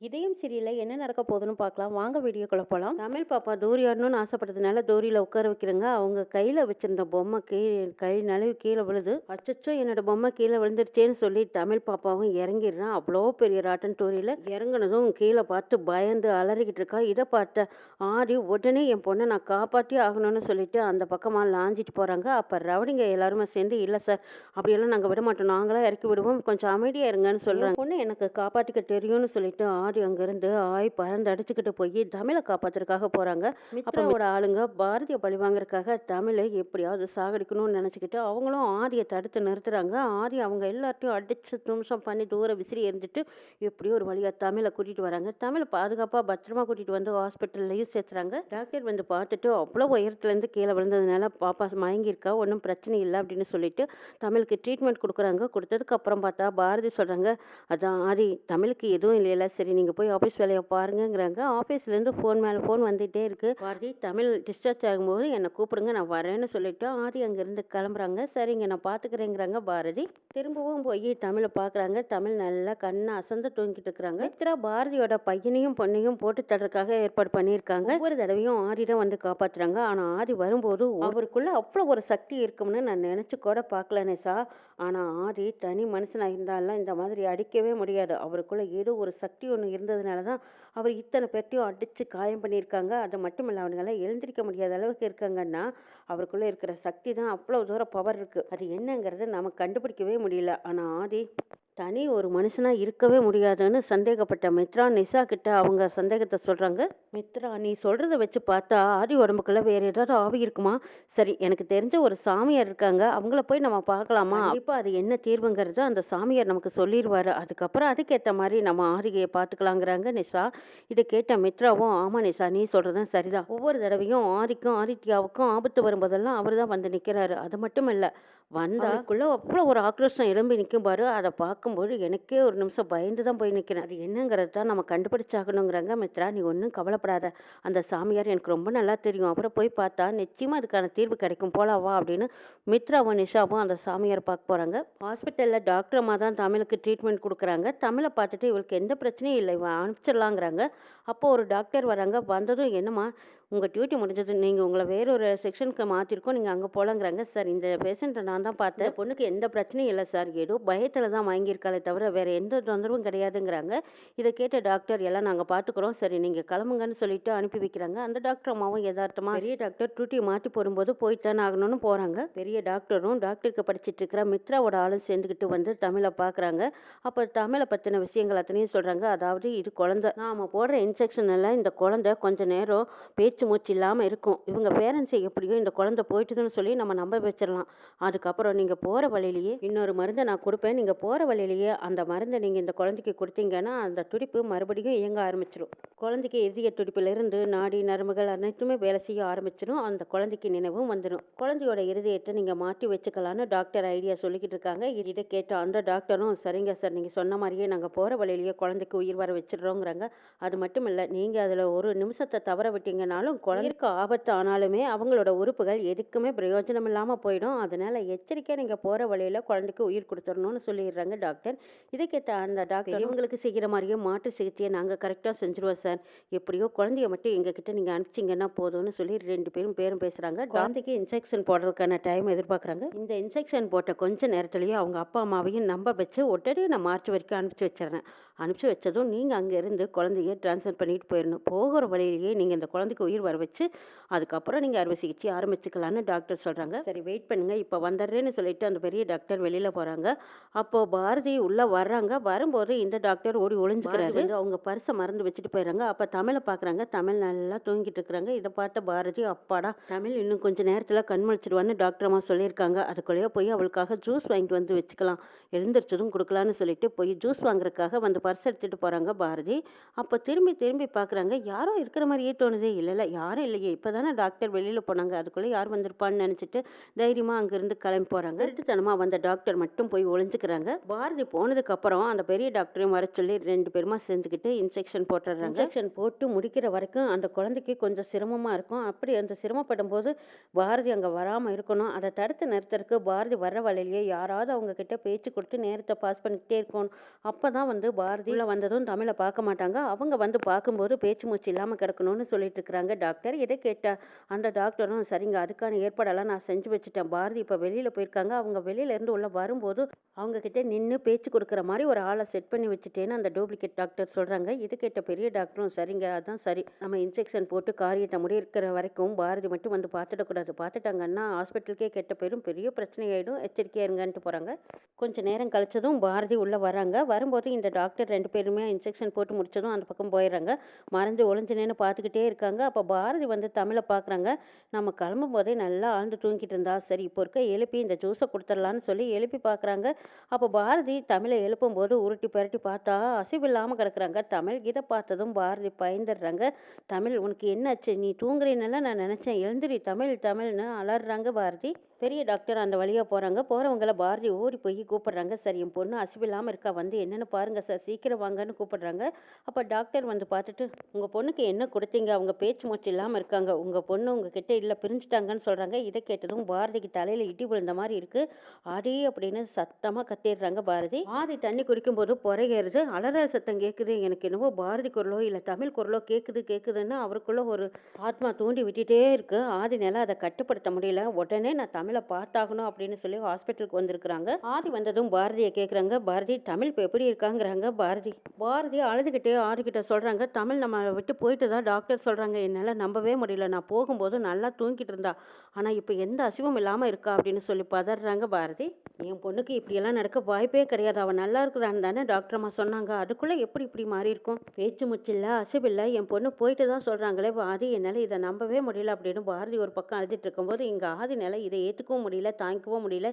இதயம் சீரியல்ல என்ன நடக்க போகுதுன்னு பார்க்கலாம். வாங்க வீடியோக்குள்ள போலாம். தமிழ் பாப்பா தூரி ஆடணும்னு ஆசைப்பட்டதுனால தூரியில உட்கார வைக்கிறேங்க. அவங்க கையில வச்சிருந்த பொம்மை கை நழுவி கீழே விழுது. அச்சச்சோ என்னோட பொம்மை கீழே விழுந்துருச்சேன்னு சொல்லி தமிழ் பாப்பாவும் இறங்கிடுறான். அவ்வளோ பெரிய ராட்டன் தூரியில இறங்குனதும் கீழே பார்த்து பயந்து அலறிக்கிட்டு இருக்கா. இதை பார்த்த ஆடி உடனே என் பொண்ணை நான் காப்பாற்றி ஆகணும்னு சொல்லிட்டு அந்த பக்கமா லாஞ்சிட்டு போறாங்க. அப்ப ரவுடிங்க எல்லாருமே சேர்ந்து இல்லை சார் அப்படியெல்லாம் நாங்கள் விட மாட்டோம், நாங்களா இறக்கி விடுவோம், கொஞ்சம் அமைதியா இருங்கன்னு சொல்றாங்க. பொண்ணு எனக்கு காப்பாற்றிக்க தெரியும்னு சொல்லிட்டு ஆடி அங்கிருந்து பறந்து அடிச்சுக்கிட்டு போய் தமிழை காப்பாத்துறதுக்காக போறாங்க. மித்ராவோட ஆளுங்க பாரதிய பழி வாங்குறதுக்காக தமிழை எப்படியாவது சாகடிக்கணும்னு நினைச்சுக்கிட்டு அவங்களும் ஆதியை தடுத்து நிறுத்துறாங்க. ஆதி அவங்க எல்லாத்தையும் அடிச்சு தும்சம் பண்ணி தூர விசிறி எரிஞ்சிட்டு எப்படியோ ஒரு வழியா தமிழை கூட்டிட்டு வராங்க. தமிழை பாதுகாப்பா பத்திரமா கூட்டிட்டு வந்து ஹாஸ்பிட்டல்லையும் சேர்த்துறாங்க. டாக்டர் வந்து பார்த்துட்டு அவ்வளோ உயரத்துல இருந்து கீழே விழுந்ததுனால பாப்பா மயங்கியிருக்கா, ஒன்றும் பிரச்சனை இல்லை அப்படின்னு சொல்லிட்டு தமிழுக்கு ட்ரீட்மெண்ட் கொடுக்குறாங்க. கொடுத்ததுக்கு அப்புறம் பார்த்தா பாரதி சொல்றாங்க, அதான் ஆதி தமிழுக்கு எதுவும் இல்லைல்ல, சரி நீங்கள் போய் ஆஃபீஸ் வேலையை பாருங்கங்கிறாங்க. ஆஃபீஸ்லேருந்து ஃபோன் மேலே ஃபோன் வந்துகிட்டே இருக்குது. பாரதி தமிழ் டிஸ்சார்ஜ் ஆகும்போது என்னை கூப்பிடுங்க, நான் வரேன்னு சொல்லிட்டு ஆதி அங்கேருந்து கிளம்புறாங்க. சரிங்க நான் பார்த்துக்கிறேங்கிறாங்க பாரதி. திரும்பவும் போய் தமிழை பார்க்குறாங்க. தமிழ் நல்லா கண்ணை அசந்து தூங்கிட்டு இருக்கிறாங்க. மித்ரா பாரதியோட பையனையும் பொண்ணையும் போட்டு தடுறதுக்காக ஏற்பாடு பண்ணியிருக்காங்க. ஒவ்வொரு தடவையும் ஆதி தான் வந்து காப்பாற்றுறாங்க. ஆனால் ஆதி வரும்போது அவருக்குள்ள அவ்வளோ ஒரு சக்தி இருக்கும்னு நான் நினச்சி கூட பார்க்கல நேசா. ஆனால் ஆதி தனி மனுஷனாக இருந்தாலும் இந்த மாதிரி அடிக்கவே முடியாது. அவருக்குள்ள ஏதோ ஒரு சக்தி ஒன்று இருந்ததுனால தான் அவர் இத்தனை பேர்த்தையும் அடித்து காயம் பண்ணியிருக்காங்க. அது மட்டும் இல்லை, அவனுங்களாம் எழுந்திரிக்க முடியாத அளவுக்கு இருக்காங்கன்னா அவருக்குள்ளே இருக்கிற சக்தி தான் அவ்வளோ தூரம் பவர் இருக்குது. அது என்னங்கிறத நம்ம கண்டுபிடிக்கவே முடியல. ஆனால் ஆதி தனி ஒரு மனுஷனா இருக்கவே முடியாதுன்னு சந்தேகப்பட்ட மித்ரா நிஷா கிட்ட அவங்க சந்தேகத்தை சொல்றாங்க. மித்ரா, நீ சொல்றத வச்சு பார்த்தா ஆதி உடம்புக்குள்ள வேற ஏதாவது ஆவி இருக்குமா? சரி, எனக்கு தெரிஞ்ச ஒரு சாமியார் இருக்காங்க, அவங்கள போய் நம்ம பார்க்கலாமா? இப்போ அது என்ன தீர்வுங்கிறத அந்த சாமியார் நமக்கு சொல்லிடுவாரு. அதுக்கப்புறம் அதுக்கேற்ற மாதிரி நம்ம ஆதிகையை பார்த்துக்கலாங்கிறாங்க நிஷா. இதை கேட்ட மித்ராவும், ஆமா நிஷா நீ சொல்றதும் சரிதான். ஒவ்வொரு தடவையும் ஆதிக்கும் ஆதித்யாவுக்கும் ஆபத்து வரும்போதெல்லாம் அவர் தான் வந்து நிற்கிறாரு. அது மட்டும் இல்லை, வந்தாக்குள்ள அவ்வளோ ஒரு ஆக்ரோஷம் எழும்பி நிற்கும் பாரு. அதை பார்க்கும்போது எனக்கே ஒரு நிமிஷம் பயந்து தான் போய் நிற்கிறேன். அது என்னங்கிறது தான் நம்ம கண்டுபிடிச்சாகணுங்கிறாங்க. மித்ரா, நீ ஒன்றும் கவலைப்படாத, அந்த சாமியார் எனக்கு ரொம்ப நல்லா தெரியும், அப்புறம் போய் பார்த்தா நிச்சயமா அதுக்கான தீர்வு கிடைக்கும், போலாம் வா அப்படின்னு மித்ராவும் நிஷாவும் அந்த சாமியார் பார்க்க போறாங்க. ஹாஸ்பிட்டலில் டாக்டர் அம்மா தான் தமிழுக்கு ட்ரீட்மெண்ட் கொடுக்குறாங்க. தமிழை பார்த்துட்டு இவளுக்கு எந்த பிரச்சனையும் இல்லை, இவன் அனுப்பிச்சிடலாங்கிறாங்க. அப்போ ஒரு டாக்டர் வராங்க. வந்ததும், என்னம்மா உங்கள் டியூட்டி முடிஞ்சது, நீங்கள் உங்களை வேறொரு செக்ஷனுக்கு மாற்றிருக்கோம், நீங்கள் அங்கே போகலாங்கிறாங்க. சார் இந்த பேஷண்ட்டை நான் தான் பார்த்தேன், இந்த பொண்ணுக்கு எந்த பிரச்சனையும் இல்லை சார், ஏதோ பயத்தில் தான் வாங்கியிருக்காளே தவிர வேறு எந்த தொந்தரவும் கிடையாதுங்கிறாங்க. இதை கேட்ட டாக்டர், எல்லாம் நாங்கள் பார்த்துக்குறோம், சரி நீங்கள் கிளம்புங்கன்னு சொல்லிட்டு அனுப்பி வைக்கிறாங்க. அந்த டாக்டர் அம்மாவும் யதார்த்தமாக பெரிய டாக்டர் டியூட்டியை மாற்றி போடும்போது போய்த்தானே ஆகணும்னு போகிறாங்க. பெரிய டாக்டரும் டாக்டருக்கு படிச்சுட்டு இருக்கிற மித்ராவோட ஆளும் சேர்ந்துக்கிட்டு வந்து தமிழை பார்க்குறாங்க. அப்போ தமிழை பற்றின விஷயங்கள் அத்தனையும் சொல்கிறாங்க. அதாவது இது குழந்தை, நாம் போடுற இன்ஜெக்ஷன் எல்லாம் இந்த குழந்தை கொஞ்ச நேரம் பேச்சு மூச்சு இல்லாமல் இருக்கும். இவங்க பேரண்ட்ஸை எப்படியோ இந்த குழந்தை போயிட்டுதுன்னு சொல்லி நம்ம நம்ப வச்சிடலாம். அதுக்கப்புறம் நீங்கள் போகிற வழியிலேயே இன்னொரு மருந்தை நான் கொடுப்பேன், நீங்கள் போகிற வழியிலேயே அந்த மருந்தை நீங்கள் இந்த குழந்தைக்கு கொடுத்தீங்கன்னா அந்த துடிப்பு மறுபடியும் இயங்க ஆரம்பிச்சிடும். குழந்தைக்கு இதய துடிப்பிலிருந்து நாடி நரம்புகள் அனைத்துமே வேலை செய்ய ஆரம்பிச்சிடும். அந்த குழந்தைக்கு நினைவும் வந்துடும். குழந்தையோட இருதயத்தை நீங்கள் மாற்றி வச்சுக்கலான்னு டாக்டர் ஐடியா சொல்லிக்கிட்டு இருக்காங்க. இதை கேட்ட அந்த டாக்டரும், சரிங்க சார் நீங்கள் சொன்ன மாதிரியே நாங்கள் போகிற வழியிலேயே குழந்தைக்கு உயிர் வர வச்சிடுறோங்கிறாங்க. அது மட்டும் இல்லை, நீங்கள் அதில் ஒரு நிமிஷத்தை தவற விட்டீங்கன்னாலும் குழந்தைக்கு ஆபத்து ஆனாலுமே அவங்களோட உறுப்புகள் எதுக்குமே பிரயோஜனம் இல்லாமல் போயிடும். அதனால எச்சரிக்கையாக நீங்கள் போகிற வழியில் குழந்தைக்கு உயிர் கொடுத்துடணும்னு சொல்லிடுறாங்க டாக்டர். இதை கேட்ட அந்த டாக்டர், இவங்களுக்கு செய்கிற மாதிரியே மாற்று சிகிச்சையை நாங்கள் கரெக்டாக செஞ்சுருவோம் சார், எப்படியோ குழந்தைய மட்டும் எங்ககிட்ட நீங்கள் அனுப்பிச்சிங்கன்னா போதும்னு சொல்லி ரெண்டு பேரும் பேசுகிறாங்க. குழந்தைக்கு இன்ஜெக்ஷன் போடுறதுக்கான டைம் எதிர்பார்க்குறாங்க. இந்த இன்ஜெக்ஷன் போட்ட கொஞ்ச நேரத்துலேயே அவங்க அப்பா அம்மாவையும் நம்ப வச்சு உடனே நான் மார்ச் வரைக்கும் அனுப்பிச்சி வச்சிடறேன். அனுப்பிச்சி வச்சதும் நீங்கள் அங்கேருந்து குழந்தைய ட்ரான்ஸ்ஃபர் பண்ணிட்டு போயிடணும். போகிற வழியிலேயே நீங்கள் இந்த குழந்தைக்கு உயிர் வர வச்சு அதுக்கப்புறம் நீங்கள் அறுவை சிகிச்சை ஆரம்பிச்சுக்கலான்னு டாக்டர் சொல்கிறாங்க. சரி வெயிட் பண்ணுங்க, இப்போ வந்துடுறேன்னு சொல்லிட்டு அந்த பெரிய டாக்டர் வெளியில் போகிறாங்க. அப்போது பாரதி உள்ளே வர்றாங்க. வரும்போது இந்த டாக்டர் ஓடி ஒளிஞ்சுக்கிறாரு. அவங்க பர்ஸை மறந்து வச்சுட்டு போயிடுறாங்க. அப்போ தமிழை பார்க்குறாங்க. தமிழ் நல்லா தூங்கிட்டு இருக்கிறாங்க. இதை பார்த்த பாரதி, அப்பாடா தமிழ் இன்னும் கொஞ்சம் நேரத்தில் கண்முழிச்சிடுவான்னு டாக்டர் அம்மா சொல்லியிருக்காங்க, அதுக்குள்ளேயே போய் அவளுக்காக ஜூஸ் வாங்கிட்டு வந்து வச்சுக்கலாம், எழுந்திரிச்சதும் கொடுக்கலான்னு சொல்லிட்டு போய் ஜூஸ் வாங்குறதுக்காக வந்து பர்ஸ் எடுத்துகிட்டு போகிறாங்க பாரதி. அப்போ திரும்பி பார்க்குறாங்க. யாரோ இருக்கிற மாதிரியே தோணுதே. இல்லை யாரும் இல்லையே, இப்போ தானே டாக்டர் வெளியில் போனாங்க, அதுக்குள்ளே யார் வந்திருப்பான்னு நினச்சிட்டு தைரியமாக அங்கேருந்து கிளம்பி போகிறாங்க. திருட்டுத்தனமாக வந்த டாக்டர் மட்டும் போய் ஒளிஞ்சுக்கிறாங்க. பாரதி போனதுக்கப்புறம் அந்த பெரிய டாக்டரையும் வர சொல்லி ரெண்டு பேருமா சேர்ந்துக்கிட்டு இன்ஜெக்ஷன் போட்டுடுறாங்க. இன்ஜெக்ஷன் போட்டு முடிக்கிற வரைக்கும் அந்த குழந்தைக்கு கொஞ்சம் சிரமமாக இருக்கும். அப்படி அந்த சிரமப்படும் போது பாரதி அங்கே வராமல் இருக்கணும். அதை தடுத்து நிறுத்தறதுக்கு பாரதி வர்ற வழியிலேயே யாராவது அவங்க கிட்ட பேச்சு கொடுத்து நேரத்தை பாஸ் பண்ணிக்கிட்டே இருக்கணும். அப்போ தான் வந்து பாரதி பாரதி உள்ள வந்ததும் தமிழை பார்க்க மாட்டாங்க. அவங்க வந்து பார்க்கும்போது பேச்சு மூச்சு இல்லாமல் கிடக்கணும்னு சொல்லிட்டு இருக்கிறாங்க டாக்டர். இதை கேட்ட அந்த டாக்டரும் சரிங்க, அதுக்கான ஏற்பாடெல்லாம் நான் செஞ்சு வச்சுட்டேன். பாரதி இப்போ வெளியில் போயிருக்காங்க. அவங்க வெளியிலேருந்து உள்ள வரும்போது அவங்க கிட்ட நின்று பேச்சு கொடுக்குற மாதிரி ஒரு ஆளை செட் பண்ணி வச்சுட்டேன்னு அந்த டூப்ளிகேட் டாக்டர் சொல்கிறாங்க. இது கேட்ட பெரிய டாக்டரும் சரிங்க, அதான் சரி, நம்ம இன்ஜெக்ஷன் போட்டு காரியத்தை முடிக்கிற வரைக்கும் பாரதி மட்டும் வந்து பார்த்துடக்கூடாது. பார்த்துட்டாங்கன்னா ஹாஸ்பிட்டலுக்கே கெட்ட பேரும் பெரிய பிரச்சனை ஆகிடும், எச்சரிக்கையாக இருங்கன்ட்டு போகிறாங்க. கொஞ்ச நேரம் கழிச்சதும் பாரதி உள்ளே வராங்க. வரும்போது இந்த டாக்டர் 2 பேருமே இன்ஜெக்ஷன் போட்டு முடிச்சதும் அந்த பக்கம் போயிடுறாங்க. மறைஞ்சு ஒளிஞ்சு நின்று பார்த்துக்கிட்டே இருக்காங்க. அப்போ பாரதி வந்து தமிழை பார்க்குறாங்க. நம்ம கிளம்பும் போதே நல்லா ஆழ்ந்து தூங்கிட்டு இருந்தா, சரி இப்போ இருக்க எழுப்பி இந்த ஜூஸை கொடுத்துடலான்னு சொல்லி எழுப்பி பார்க்குறாங்க. அப்போ பாரதி தமிழை எழுப்பும்போது உருட்டி பரட்டி பார்த்தா அசைவில்லாமல் கிடக்குறாங்க. தமிழ் இதை பார்த்ததும் பாரதி பயந்துடுறாங்க. தமிழ், உனக்கு என்னாச்சு? நீ தூங்குறீன்னெல்லாம் நான் நினச்சேன், எழுந்திரி தமிழ் தமிழ்னு அலறாங்க பாரதி. பெரிய டாக்டர் அந்த வழியாக போகிறாங்க. போகிறவங்கள பாரதி ஓடி போய் கூப்பிடுறாங்க. சரி, என் பொண்ணு அசைவில்லாமல் இருக்கா, வந்து என்னென்னு பாருங்கள் சார், சீக்கிரம் வாங்கன்னு கூப்பிடுறாங்க. அப்போ டாக்டர் வந்து பார்த்துட்டு, உங்கள் பொண்ணுக்கு என்ன கொடுத்தீங்க? அவங்க பேச்சு மூச்சு இல்லாமல் இருக்காங்க, உங்கள் பொண்ணு உங்கள் கிட்டே இல்லை, பிரிஞ்சுட்டாங்கன்னு சொல்கிறாங்க. இதை கேட்டதும் பாரதிக்கு தலையில் இடி விழுந்த மாதிரி இருக்குது. ஆடி அப்படின்னு சத்தமாக கத்திடுறாங்க பாரதி. ஆதி தண்ணி குடிக்கும்போது புறையேறுது, அலறல் சத்தம் கேட்குது. எனக்கு என்னவோ பாரதி குரலோ இல்லை தமிழ் குரலோ கேட்குதுன்னு அவருக்குள்ள ஒரு ஆத்மா தூண்டி விட்டுட்டே இருக்கு. ஆதினால அதை கட்டுப்படுத்த முடியல. உடனே நான் தமிழை பார்த்தாகணும் அப்படின்னு சொல்லி ஹாஸ்பிட்டலுக்கு வந்திருக்கிறாங்க. ஆதி வந்ததும் பாரதியை கேட்குறாங்க. பாரதி, தமிழ் இப்போ எப்படி இருக்காங்கிறாங்க. பாரதி அழுதுகிட்டே ஆதிக்கிட்ட சொல்கிறாங்க, தமிழ் நம்ம விட்டு போயிட்டு தான் டாக்டர் சொல்கிறாங்க. என்னால் நம்பவே முடியல, நான் போகும்போது நல்லா தூங்கிட்டு இருந்தா, ஆனால் இப்போ எந்த அசைவும் இல்லாமல் இருக்கா அப்படின்னு சொல்லி பதறாங்க பாரதி. என் பொண்ணுக்கு இப்படியெல்லாம் நடக்க வாய்ப்பே கிடையாது, அவள் நல்லா இருக்கிறான்னு தானே டாக்டர் அம்மா சொன்னாங்க, அதுக்குள்ளே எப்படி இப்படி மாறி இருக்கும்? பேச்சு முச்சில்ல, அசைவில்லை, என் பொண்ணு போயிட்டு தான் சொல்கிறாங்களே ஆதி, என்னால் இதை நம்பவே முடியல அப்படின்னு பாரதி ஒரு பக்கம் அழுதுட்டு இருக்கும்போது இங்கே ஆதினால இதை ஏற்றுக்கவும் முடியல, தாங்கிக்கவும் முடியல.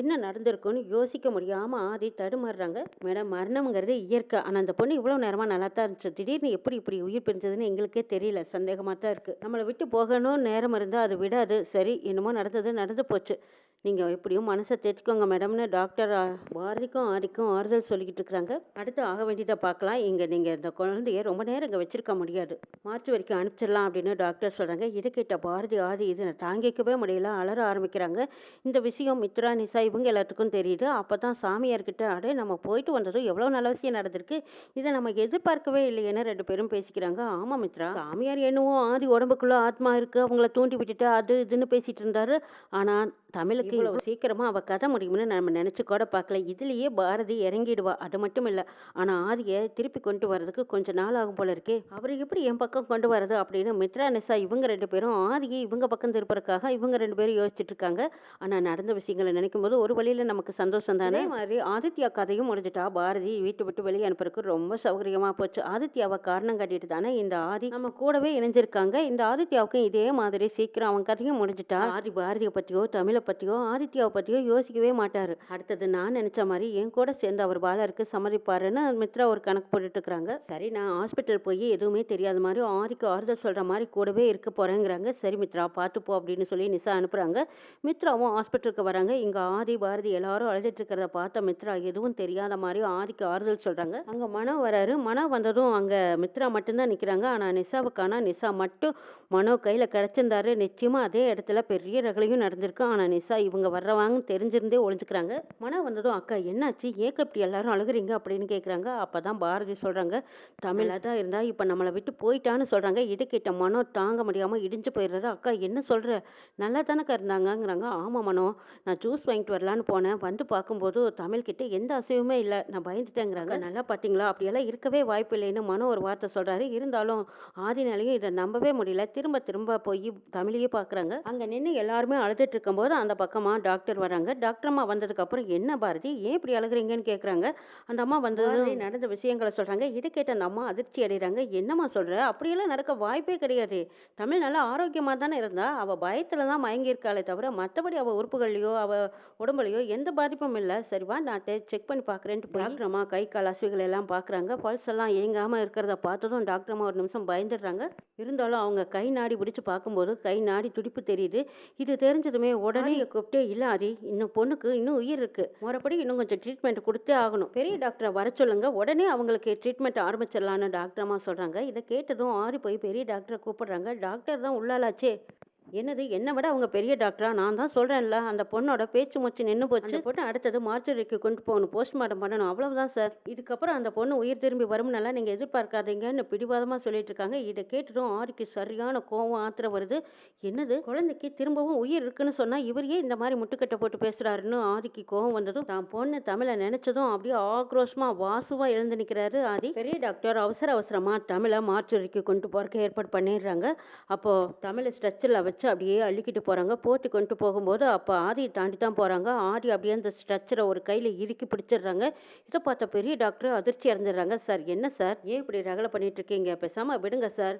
என்ன நடந்திருக்குன்னு யோசிக்க முடியாமல் ஆதி தடுமாறுறாங்க. மேடம், மரணம்ங்கிறது இயற்கை, ஆனால் அந்த பொண்ணு இவ்வளோ நேரமாக நல்லா தான் இருந்துச்சு, திடீர்னு எப்படி இப்படி உயிர் பிரிஞ்சதுன்னு எங்களுக்கே தெரியல, சந்தேகமாக தான் இருக்குது. நம்மளை விட்டு போகணும் நேரம் இருந்தால் அது விடாது. சரி, என்னமோ நடந்து போச்சு, நீங்கள் எப்படியும் மனசை தேர்த்திக்கோங்க மேடம்னு டாக்டர் பாரதிக்கும் ஆதிக்கும் ஆறுதல் சொல்லிக்கிட்டு இருக்கிறாங்க. அடுத்து ஆக வேண்டியதை பார்க்கலாம். இங்கே நீங்கள் இந்த குழந்தைய ரொம்ப நேரம் இங்கே வச்சிருக்க முடியாது, மார்ச் வரைக்கும் அனுப்பிச்சிடலாம் அப்படின்னு டாக்டர் சொல்கிறாங்க. இதை கேட்ட பாரதி ஆதி இதை தாங்கிக்கவே முடியல, அலற ஆரம்பிக்கிறாங்க. இந்த விஷயம் மித்ரா, நிசா இவங்க எல்லாத்துக்கும் தெரியுது. அப்போ தான் சாமியார்கிட்ட, அடே நம்ம போயிட்டு வந்ததும் எவ்வளோ நல்ல விஷயம் நடந்திருக்கு, இதை நம்ம எதிர்பார்க்கவே இல்லையேன்னு 2 பேரும் பேசிக்கிறாங்க. ஆமாம் மித்ரா, சாமியார் என்னவோ ஆதி உடம்புக்குள்ளே ஆத்மா இருக்குது, அவங்கள தூண்டி விட்டுட்டு அது இதுன்னு பேசிகிட்டு இருந்தாரு. ஆனால் தமிழுக்கு இவ்வளவு சீக்கிரமா அவ கதை முடியும்னு நம்ம நினைச்சு கூட பார்க்கல. இதுலயே பாரதி இறங்கிடுவா. அது மட்டும் இல்ல, ஆனா ஆதியை திருப்பி கொண்டு வர்றதுக்கு கொஞ்சம் நாள் ஆகும் போல இருக்கே, அவரை எப்படி என் பக்கம் கொண்டு வர்றது அப்படின்னு மித்ரா, நிசா இவங்க 2 பேரும் ஆதியை இவங்க பக்கம் திருப்பறதுக்காக இவங்க 2 பேரும் யோசிச்சுட்டு இருக்காங்க. ஆனா நடந்த விஷயங்களை நினைக்கும் போது ஒரு வழியில நமக்கு சந்தோஷம் தானே. மாதிரி ஆதித்யா கதையும் முடிஞ்சிட்டா. பாரதி வீட்டை விட்டு வெளியே அனுப்புறதுக்கு ரொம்ப சௌகரியமா போச்சு. ஆதித்யாவை காரணம் காட்டிட்டு தானே இந்த ஆதி நம்ம கூடவே இணைஞ்சிருக்காங்க. இந்த ஆதித்யாவுக்கும் இதே மாதிரி சீக்கிரம் அவன் கதையும் முடிஞ்சிட்டா ஆதி பாரதியை பத்தியோ தமிழை பற்றியோ ஆதித்யாவை பற்றியோ யோசிக்கவே மாட்டார். அடுத்தது நான் நினச்ச மாதிரி என் கூட சேர்ந்து அவர் வாழறதுக்கு சம்மதிப்பாருன்னு மித்ரா ஒரு கணக்கு போட்டுட்டு இருக்கிறாங்க. சரி, நான் ஹாஸ்பிட்டல் போய் எதுவுமே தெரியாத மாதிரி ஆதிக்கு ஆறுதல் சொல்கிற மாதிரி கூடவே இருக்க போகிறேங்கிறாங்க. சரி மித்ரா, பார்த்துப்போ அப்படின்னு சொல்லி நிசா அனுப்புகிறாங்க. மித்ராவும் ஹாஸ்பிட்டலுக்கு வராங்க. இங்கே ஆதி பாரதி எல்லாரும் அழுதுட்டு இருக்கிறத பார்த்த மித்ரா எதுவும் தெரியாத மாதிரி ஆதிக்கு ஆறுதல் சொல்கிறாங்க. அங்கே மனோ வராரு. மனோ வந்ததும் அங்கே மித்ரா மட்டும்தான் நிற்கிறாங்க. ஆனால் நிசாவுக்கான நிசா மட்டும் மனோ கையில் கிடச்சிருந்தாரு. நிச்சயமாக அதே இடத்துல பெரிய ரகலையும் நடந்திருக்கு. ஆனால் நிசா இவங்க வர்றவாங்க தெரிஞ்சிருந்தே ஒழிஞ்சுக்கிறாங்க. மன வந்ததும், அக்கா என்னாச்சு, ஏக்க இப்படி எல்லாரும் அழுகுறீங்க அப்படின்னு கேட்குறாங்க. அப்போ தான் பாரதி சொல்கிறாங்க, தமிழாக தான் இருந்தா இப்போ நம்மளை விட்டு போயிட்டான்னு சொல்கிறாங்க. இதை கேட்ட மனோ தாங்க முடியாமல் இடிஞ்சு போயிடுறாரு. அக்கா என்ன சொல்கிற, நல்லா தானக்கா இருந்தாங்கங்கிறாங்க. ஆமாம் மனோ, நான் ஜூஸ் வாங்கிட்டு வரலான்னு போனேன், வந்து பார்க்கும்போது தமிழ்கிட்ட எந்த அசைவுமே இல்லை, நான் பயந்துட்டேங்கிறாங்க. நல்லா பார்த்தீங்களா, அப்படியெல்லாம் இருக்கவே வாய்ப்பு இல்லைன்னு மனோ ஒரு வார்த்தை சொல்கிறாரு. இருந்தாலும் ஆதினாலையும் இதை நம்பவே முடியல. திரும்ப திரும்ப போய் தமிழையே பார்க்குறாங்க. அங்கே நின்று எல்லாருமே அழுதுட்டு இருக்கும்போது அந்த பக்கமாக டாக்டர் வராங்க. டாக்டர் அம்மா வந்ததுக்கு அப்புறம், என்ன பாரதி ஏன் இப்படி அழுகுறீங்கன்னு கேட்குறாங்க. அந்த அம்மா வந்தது நடந்த விஷயங்களை சொல்கிறாங்க. இதை கேட்ட அந்த அம்மா அதிர்ச்சி அடைகிறாங்க. என்னம்மா சொல்கிற, அப்படியெல்லாம் நடக்க வாய்ப்பே கிடையாது, தமிழ் நல்லா ஆரோக்கியமாக தானே இருந்தா, அவள் பயத்தில் தான் மயங்கியிருக்காளே தவிர மற்றபடி அவள் உறுப்புகள்லையோ அவள் உடம்புலையோ எந்த பாதிப்பும் இல்லை. சரி வா, நான் செக் பண்ணி பார்க்குறேன்ட்டு டாக்டர் அம்மா கை கால் அசைவுகள் எல்லாம் பார்க்குறாங்க. பல்ஸ் எல்லாம் இயங்காமல் இருக்கிறத பார்த்ததும் டாக்டர் அம்மா ஒரு நிமிஷம் பயந்துடுறாங்க. இருந்தாலும் அவங்க கை நாடி பிடிச்சு பார்க்கும்போது கை நாடி துடிப்பு தெரியுது. இது தெரிஞ்சதுமே உடனே கூப்பிட்டு, இல்லை ஆதி, இன்னும் பொண்ணுக்கு இன்னும் உயிர் இருக்கு, மறுபடி இன்னும் கொஞ்சம் ட்ரீட்மெண்ட் கொடுத்தே ஆகணும், பெரிய டாக்டரை வர சொல்லுங்க, உடனே அவங்களுக்கு ட்ரீட்மெண்ட் ஆரம்பிச்சிடலான்னு டாக்டர் அம்மா சொல்றாங்க. இதை கேட்டதும் ஆதி போய் பெரிய டாக்டரை கூப்பிடுறாங்க. டாக்டர் தான் உள்ளாலாச்சே, என்னது என்ன விட அவங்க பெரிய டாக்டரா? நான் தான் சொல்றேன்ல, அந்த பொண்ணோட பேச்சு மூச்சு நின்னு போச்சு. அந்த பொண்ண அடுத்தது மார்ச்சுரிக்கு கொண்டு போகணும். போஸ்ட்மார்ட்டம் பண்ணணும். அவ்வளவுதான் சார். இதுக்கப்புறம் அந்த பொண்ணு உயிர் திரும்பி வரும்னெல்லாம் நீங்க எதிர்பார்க்காதீங்கன்னு பிடிவாதமா சொல்லிட்டு இருக்காங்க. இத கேட்டதும் ஆதிக்கு சரியான கோவம், ஆத்திரம் வருது. என்னது குழந்தைக்கு திரும்பவும் உயிர் இருக்குன்னு சொன்னா, இவர் ஏன் இந்த மாரி முட்டுக்கட்டை போட்டு பேசுறாருன்னு ஆதிக்கு கோவம் வந்ததும், தான் பொண்ணு தமிழ நெனச்சதும் அப்படியே ஆக்ரோஷமா வாசுவா எழுந்து நிக்கிறாரு ஆதி. பெரிய டாக்டர் அவசரமா தமிழ மார்ச்சுரிக்கு கொண்டு போறக்கு ஏற்பாடு பண்ணிடுறாங்க. அப்போ தமிழ ஸ்ட்ரெச்சர்ல வச்சு அப்படியே அள்ளிக்கிட்டு போறாங்க. போட்டு கொண்டு போகும்போது அப்ப ஆதிய தாண்டி தான் போறாங்க. ஆதி அப்படியே அந்த ஸ்ட்ரெச்சர ஒரு கையில இறுக்கி பிடிச்சிடுறாங்க. இத பார்த்த பெரிய டாக்டர் அதிர்ச்சி அடைஞ்சிடுறாங்க. சார் என்ன சார்? ஏன் இப்படி ரகளை பண்ணிட்டு இருக்கீங்க? பேசாம விடுங்க சார்.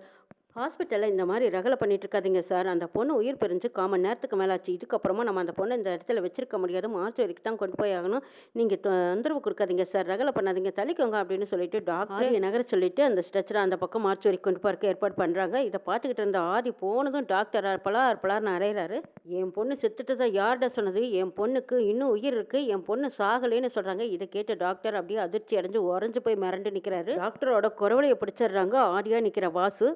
ஹாஸ்பிட்டல்ல இந்த மாரி ரகளை பண்ணிட்டு இருக்காதீங்க சார். அந்த பொண்ணு உயிர் பிரிஞ்சு 1/4 மணி நேரத்துக்கு மேல ஆச்சு. இதுக்கப்புறமா நம்ம அந்த பொண்ண இந்த இடத்துல வச்சிருக்க முடியாது. மார்ச்சுவரிக்கு தான் கொண்டு போய் ஆகணும். நீங்க தொந்தரவு குடுக்காதீங்க சார். ரகளை பண்ணாதீங்க. தள்ளிக்கோங்க அப்படின்னு சொல்லிட்டு டாக்டர் நகர சொல்லிட்டு அந்த ஸ்ட்ரெச்சர அந்த பக்கம் மார்ச்சுவரிக்கு கொண்டு போறக்கு ஏற்பாடு பண்றாங்க. இத பார்த்துக்கிட்டு இருந்த ஆதி போனதும் டாக்டர் பலார்னு அரையறாரு. என் பொண்ணு செத்துட்டதா யார்டா சொன்னது? என் பொண்ணுக்கு இன்னும் உயிர் இருக்கு. என் பொண்ணு சாகலைன்னு சொல்றாங்க. இத கேட்ட டாக்டர் அப்படியே அதிர்ச்சி அடைஞ்சு உறைஞ்சு போய் மிரண்டு நிக்கிறாரு. டாக்டரோட குரவளைய பிடிச்சிடுறாங்க ஆதியா நிக்கிற வாசு.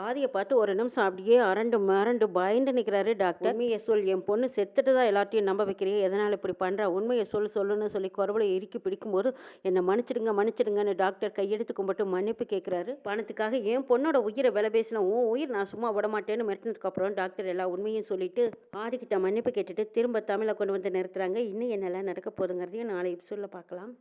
ஆதிய பார்த்து ஒரு நிமிஷம் அப்படியே அரண்டு மிரண்டு பயந்து நிற்கிறாரு டாக்டர். உண்மையை சொல், என் பொண்ணு செத்துட்டு தான் எல்லாத்தையும் நம்ப வைக்கிறியே, எதனால் இப்படி பண்ணுற? உண்மையை சொல்லுன்னு சொல்லி குரவலை இறுக்கி பிடிக்கும்போது என்னை மன்னிச்சிடுங்கன்னு டாக்டர் கையெடுத்து கும்பிட்டு மன்னிப்பு கேட்குறாரு. பணத்துக்காக என் பொண்ணோட உயிரை விலை பேசின உன் உயிர் நான் சும்மா விட மாட்டேன்னு மிரட்டினதுக்கு அப்புறம் டாக்டர் எல்லா உண்மையும் சொல்லிட்டு ஆதிக்கிட்ட மன்னிப்பு கேட்டுட்டு திரும்ப தமிழை கொண்டு வந்து நிறுத்துறாங்க. இன்னும் என்னெல்லாம் நடக்க போகுதுங்கிறதையும் நாளை எபிசோடில் பார்க்கலாம்.